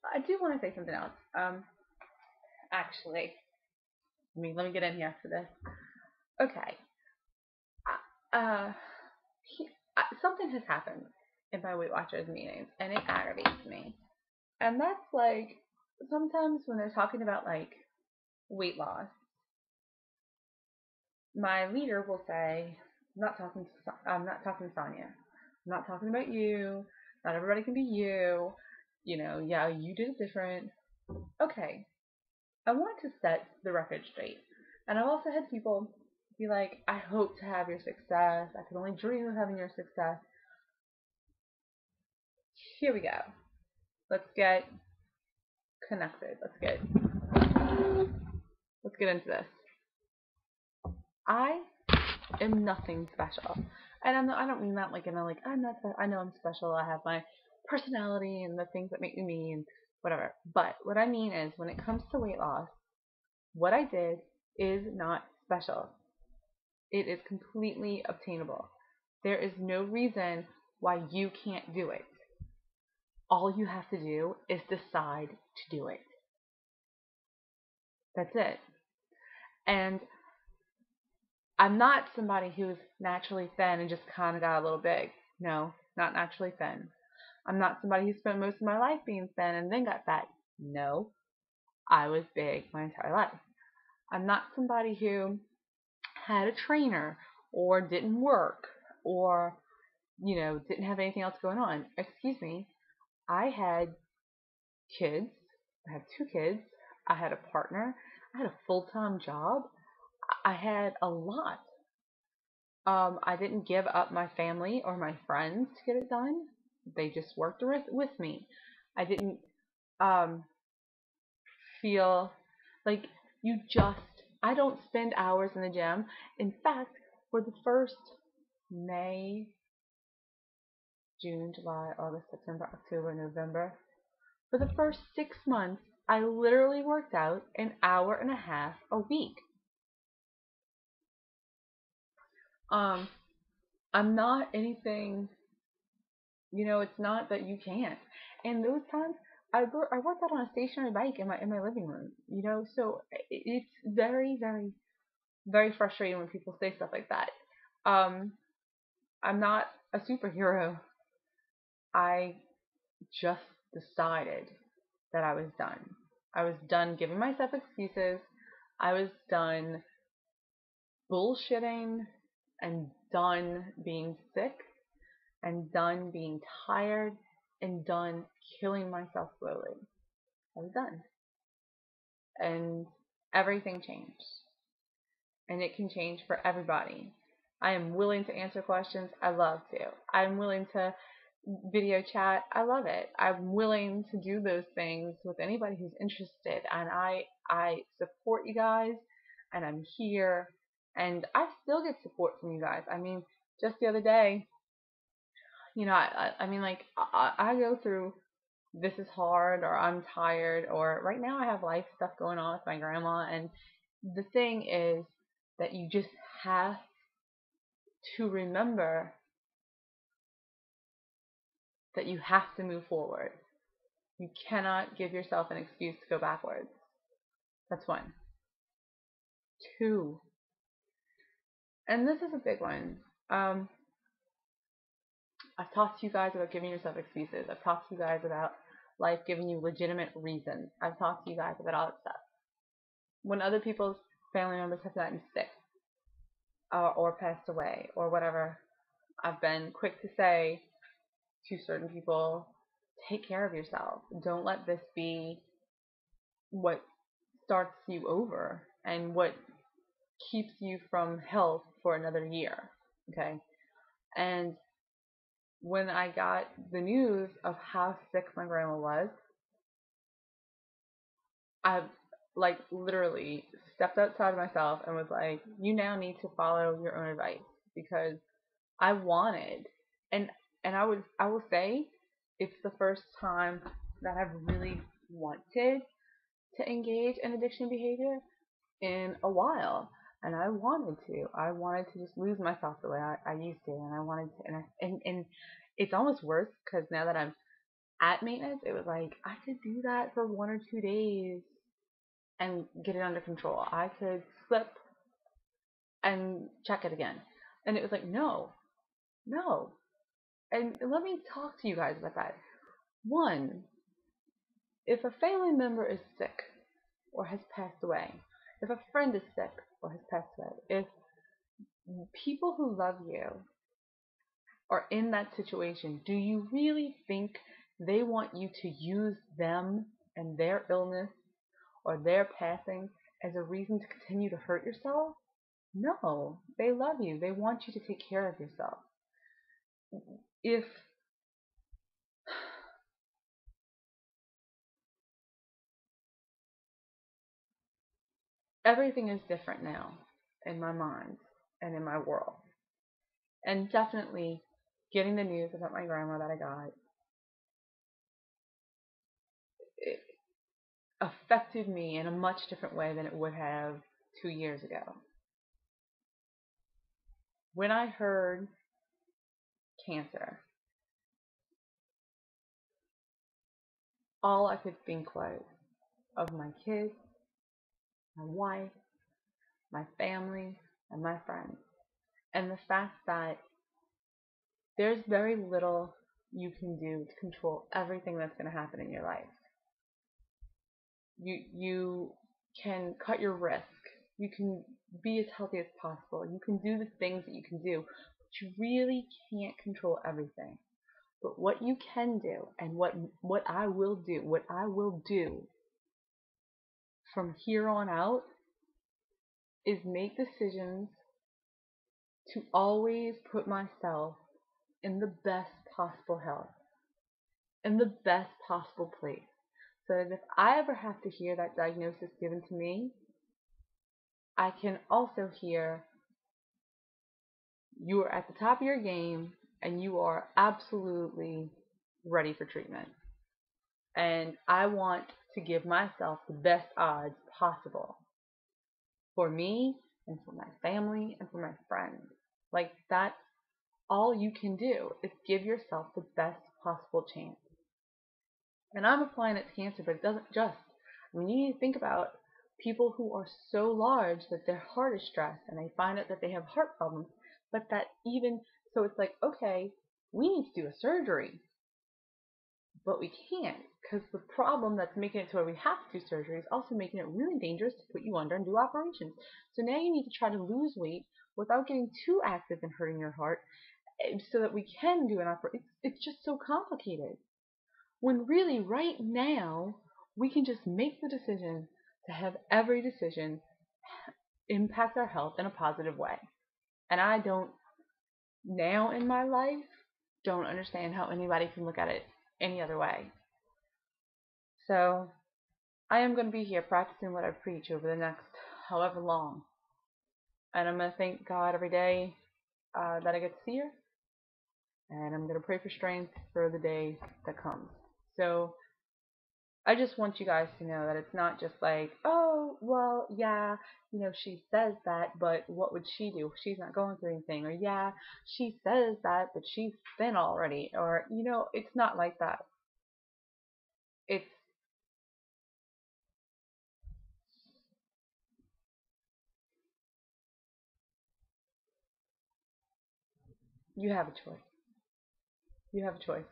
I do want to say something else. Actually, let me get in here for this. Okay. Uh, Something has happened in my Weight Watchers meetings, and it aggravates me. And that's like sometimes when they're talking about like weight loss, my leader will say, I'm not talking to Sonia. I'm not talking about you. Not everybody can be you. Yeah, you did it different. Okay, I want to set the record straight. And I've also had people be like, I hope to have your success. I can only dream of having your success. Here we go. Let's get connected. Let's get into this. I am nothing special. And I don't mean that like I'm not I know I'm special. I have my personality and the things that make me me and whatever. But what I mean is when it comes to weight loss, what I did is not special. It is completely obtainable. There is no reason why you can't do it. All you have to do is decide to do it. That's it. And I'm not somebody who's naturally thin and just kind of got a little big. No, not naturally thin. I'm not somebody who spent most of my life being thin and then got fat. No, I was big my entire life. I'm not somebody who had a trainer or didn't work or, didn't have anything else going on. Excuse me. I had kids. I had two kids. I had a partner. I had a full-time job. I had a lot. I didn't give up my family or my friends to get it done. They just worked with me. I didn't um, feel like I don't spend hours in the gym. In fact, for the first May, June, July, August, September, October, November, for the first 6 months, I literally worked out an hour and a half a week. Um, I'm not anything, it's not that you can't. And those times, I worked out on a stationary bike in my living room, so it's very, very, very frustrating when people say stuff like that. Um, I'm not a superhero. I just decided that I was done. I was done giving myself excuses. I was done bullshitting and done being sick and done being tired and done killing myself slowly. I was done. And everything changed. And it can change for everybody. I am willing to answer questions. I love to. I'm willing to video chat. I love it. I'm willing to do those things with anybody who's interested. And I support you guys. And I'm here. And I still get support from you guys. I mean, just the other day, I go through this is hard or I'm tired or right now I have life stuff going on with my grandma. And the thing is that you just have to remember that you have to move forward. You cannot give yourself an excuse to go backwards. That's one. Two, and this is a big one. Um, I've talked to you guys about giving yourself excuses. I've talked to you guys about life giving you legitimate reasons. I've talked to you guys about all that stuff. When other people's family members have gotten sick or passed away or whatever, I've been quick to say to certain people, take care of yourself. Don't let this be what starts you over and what keeps you from health for another year. Okay. And when I got the news of how sick my grandma was, I like literally stepped outside of myself and was like, you now need to follow your own advice because I wanted and I will say it's the first time that I've really wanted to engage in addiction behavior in a while. And I wanted to. I wanted to just lose myself the way I used to. And I wanted to. And it's almost worse because now that I'm At maintenance, it was like I could do that for 1 or 2 days and get it under control. I could slip and check it again. And it was like, no, no. And let me talk to you guys about that. One, if a family member is sick or has passed away, if a friend is sick or has passed away, if people who love you are in that situation, do you really think they want you to use them and their illness or their passing as a reason to continue to hurt yourself? No, they love you. They want you to take care of yourself. If everything is different now in my mind and in my world, and definitely getting the news about my grandma that I got, it affected me in a much different way than it would have 2 years ago. When I heard cancer, all I could think was of my kids, my wife, my family, and my friends. And the fact that there's very little you can do to control everything that's going to happen in your life. You can cut your risk. You can be as healthy as possible. You can do the things that you can do, but you really can't control everything. But what you can do, and what I will do from here on out, is make decisions to always put myself in the best possible health, in the best possible place. So that if I ever have to hear that diagnosis given to me, I can also hear you are at the top of your game and you are absolutely ready for treatment. And I want to give myself the best odds possible for me and for my family and for my friends. Like, that's all you can do, is give yourself the best possible chance. And I'm applying it to cancer, but it doesn't just. I mean, you need to think about people who are so large that their heart is stressed and they find out that they have heart problems, but that even so, it's like, okay, we need to do a surgery, but we can't, because the problem that's making it to where we have to do surgery is also making it really dangerous to put you under and do operations. So now you need to try to lose weight without getting too active and hurting your heart, so that we can do an operation. It's just so complicated. When really, right now, we can just make the decision to have every decision impact our health in a positive way. And I don't, now in my life, don't understand how anybody can look at it any other way. So I am going to be here practicing what I preach over the next however long. And I'm going to thank God every day that I get to see her. And I'm going to pray for strength for the day that comes. So I just want you guys to know that it's not just like, oh, well, yeah, she says that, but what would she do? She's not going through anything. Or, yeah, she says that, but she's thin already. Or, it's not like that. It's, you have a choice. You have a choice.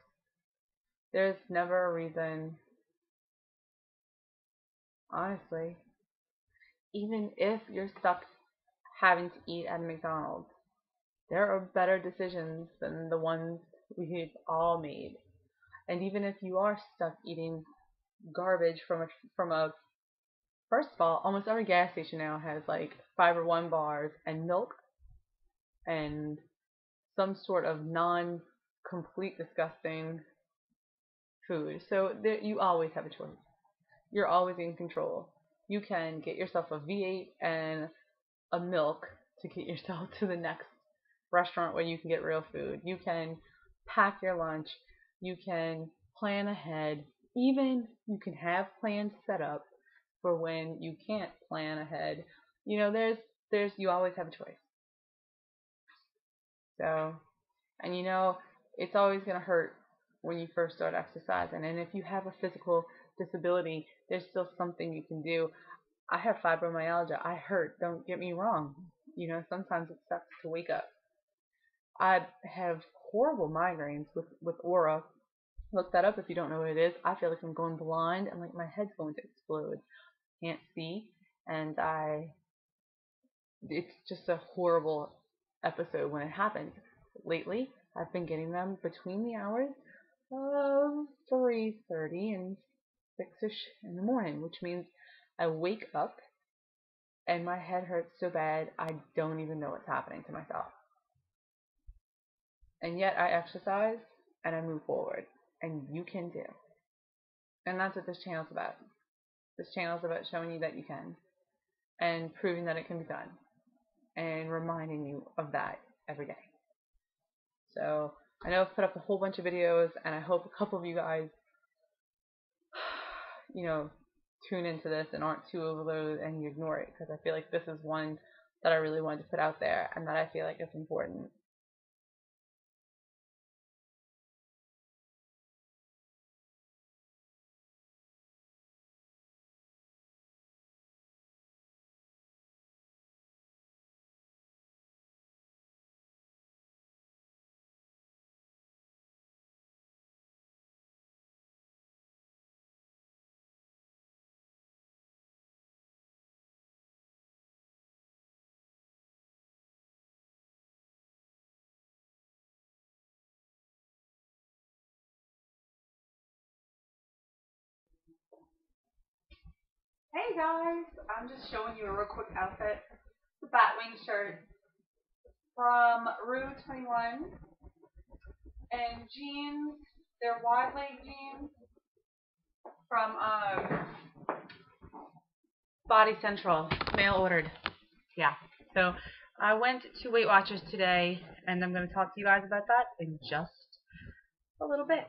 There's never a reason, honestly, even if you're stuck having to eat at McDonald's, there are better decisions than the ones we've all made. And even if you are stuck eating garbage from a first of all, almost every gas station now has like Fiber One bars and milk and some sort of non-complete disgusting food. So you always have a choice. You're always in control. You can get yourself a V8 and a milk to get yourself to the next restaurant where you can get real food. You can pack your lunch. You can plan ahead. Even you can have plans set up for when you can't plan ahead. There's you always have a choice. So, and it's always gonna hurt when you first start exercising. And if you have a physical disability, there's still something you can do. I have fibromyalgia. I hurt. Don't get me wrong. Sometimes it sucks to wake up. I have horrible migraines with aura. Look that up if you don't know what it is. I feel like I'm going blind and like my head's going to explode. Can't see, and it's just a horrible episode when it happens. Lately, I've been getting them between the hours of 3:30 and 6ish in the morning, which means I wake up and my head hurts so bad I don't even know what's happening to myself. And yet I exercise and I move forward, and you can too. And that's what this channel's about. This channel's about showing you that you can, and proving that it can be done, and reminding you of that every day. So I know I've put up a whole bunch of videos, and I hope a couple of you guys, tune into this and aren't too overloaded and you ignore it, because I feel like this is one that I really wanted to put out there and that I feel like it's important. Hey guys, I'm just showing you a real quick outfit. The Batwing shirt from Rue 21, and jeans. They're wide leg jeans from Body Central, mail ordered. Yeah. So I went to Weight Watchers today, and I'm going to talk to you guys about that in just a little bit.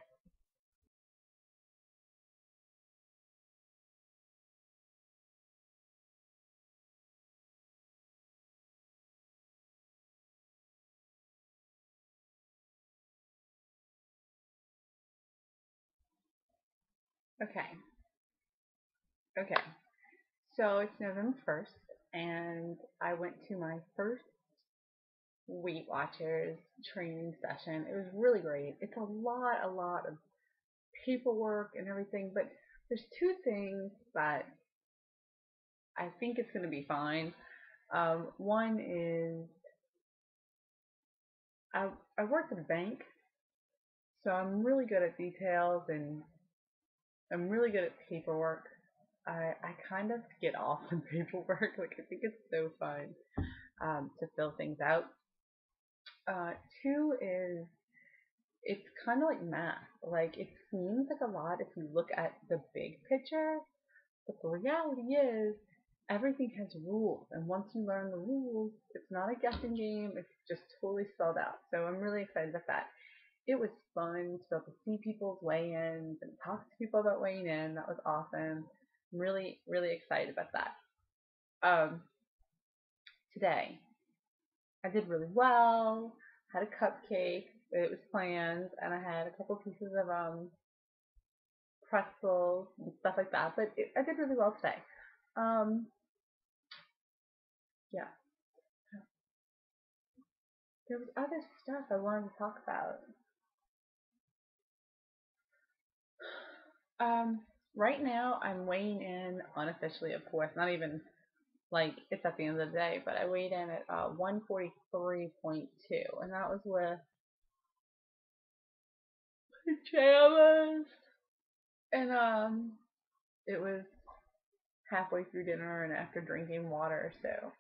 Okay. So it's November 1st, and I went to my first Weight Watchers training session. It was really great. It's a lot of paperwork and everything, but there's two things that I think it's going to be fine. One is I worked at a bank, so I'm really good at details and I'm really good at paperwork. I kind of get off on paperwork. Like, I think it's so fun to fill things out. Two is it's kind of like math. Like, it seems like a lot if you look at the big picture, but the reality is everything has rules, and once you learn the rules, it's not a guessing game. It's just totally spelled out. So I'm really excited about that. It was fun to be able to see people's weigh-ins and talk to people about weighing in. That was awesome. I'm really, really excited about that. Today, I did really well. Had a cupcake. It was planned, and I had a couple pieces of pretzels and stuff like that. But I did really well today. Yeah. There was other stuff I wanted to talk about. Right now I'm weighing in unofficially, of course, not even like it's at the end of the day, but I weighed in at 143.2, and that was with pajamas, and it was halfway through dinner and after drinking water, so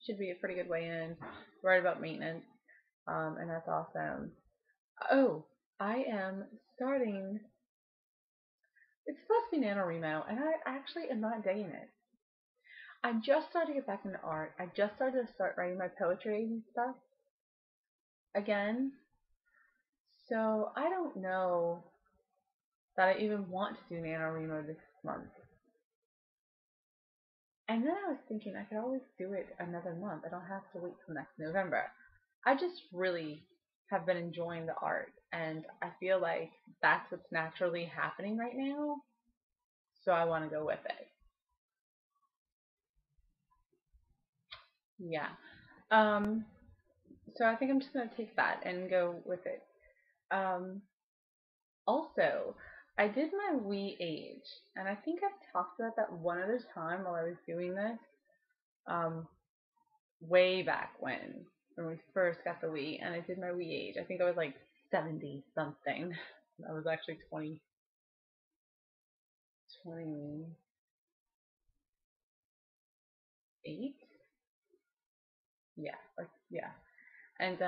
should be a pretty good weigh in. Right about maintenance, and that's awesome. Oh, I am starting. It's supposed to be NaNoWriMo, and I actually am not digging it. I just started to get back into art. I just started to start writing my poetry and stuff again. So I don't know that I even want to do NaNoWriMo this month. And then I was thinking I could always do it another month. I don't have to wait till next November. I just really have been enjoying the art, and I feel like that's what's naturally happening right now. So I want to go with it. Yeah. Um, so I think I'm just gonna take that and go with it. Um, Also, I did my Wii age, and I think I've talked about that one other time while I was doing this. Um, Way back when we first got the Wii, and I did my Wii age. I think I was like 70 something. I was actually 28. Yeah, like yeah, and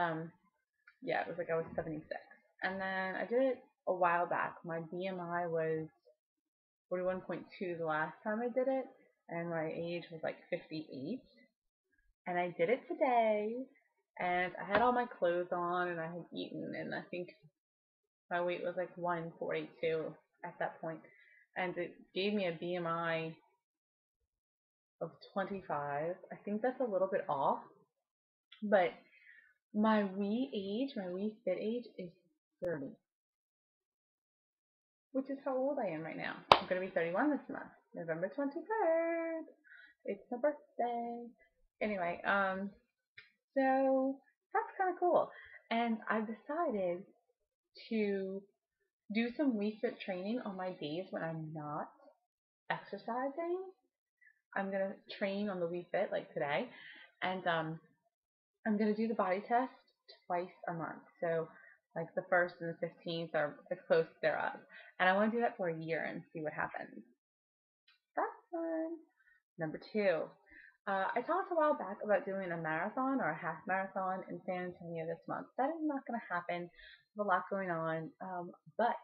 yeah, it was like I was 76, and then I did it a while back. My BMI was 41.2 the last time I did it, and my age was like 58. And I did it today, and I had all my clothes on, and I had eaten, and I think my weight was like 142 at that point, and it gave me a BMI of 25. I think that's a little bit off, but my my Wii Fit age is 30, which is how old I am right now. I'm gonna be 31 this month, November 23rd. It's my birthday. Anyway, so that's kind of cool. And I've decided to do some Wii Fit training on my days when I'm not exercising. I'm gonna train on the Wii Fit like today, and I'm gonna do the body test twice a month. So like the 1st and the 15th are as close thereof, and I want to do that for a year and see what happens. That's fun. Number two, I talked a while back about doing a marathon or a half marathon in San Antonio this month. That is not going to happen. There's a lot going on, but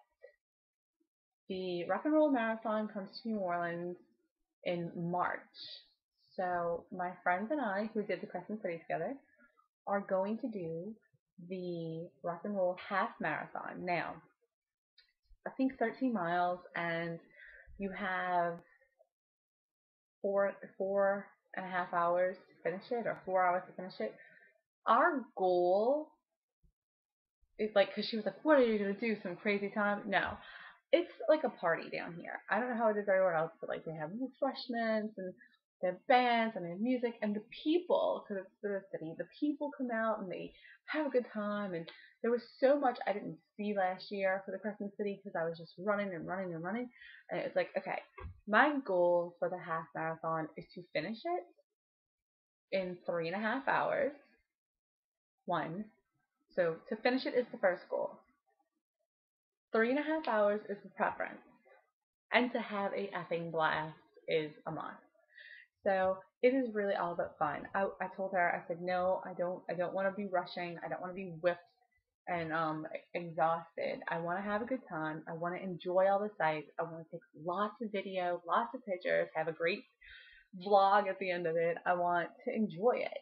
the Rock and Roll Marathon comes to New Orleans in March. So my friends and I, who did the Crescent City together, are going to do the Rock and Roll Half Marathon. Now, I think 13 miles, and you have four and a half hours to finish it, or 4 hours to finish it. Our goal is like, because she was like, "What are you gonna do? Some crazy time?" No, it's like a party down here. I don't know how it is everywhere else, but like they have refreshments and they have bands and they have music, and the people, because it's the city, the people come out and they have a good time. And there was so much I didn't see last year for the Crescent City because I was just running and running and running. And it's like, okay, my goal for the half marathon is to finish it in 3.5 hours. One. So to finish it is the first goal. 3.5 hours is the preference. And to have a effing blast is a must. So it is really all about fun. I told her, I said, no, I don't want to be rushing. I don't want to be whipped and exhausted. I want to have a good time. I want to enjoy all the sights. I want to take lots of video, lots of pictures, have a great vlog at the end of it. I want to enjoy it.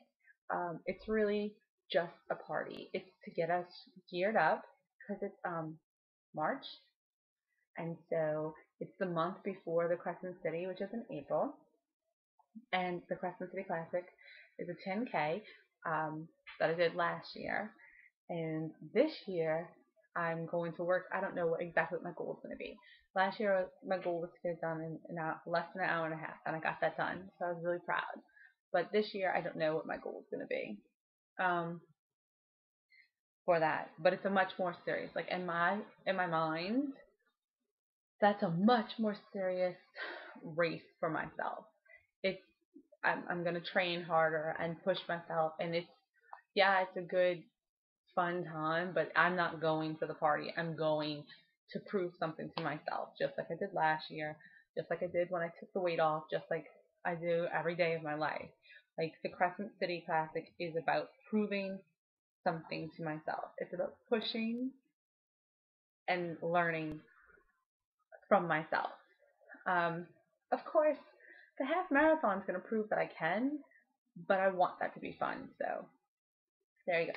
It's really just a party. It's to get us geared up because it's March, and so it's the month before the Crescent City, which is in April, and the Crescent City Classic is a 10K that I did last year, and this year I'm going to work. I don't know exactly what my goal is going to be. Last year my goal was to get it done in less than an hour and a half, and I got that done, so I was really proud. But this year I don't know what my goal is going to be. Um, for that, but it's a much more serious, like in my mind, that's a much more serious race for myself. It's I'm gonna train harder and push myself, and yeah, it's a good fun time, but I'm not going for the party. I'm going to prove something to myself, just like I did last year, just like I did when I took the weight off, just like I do every day of my life. Like the Crescent City Classic is about proving something to myself. It's about pushing and learning from myself. Um, of course, the half marathon is going to prove that I can, but I want that to be fun. So there you go.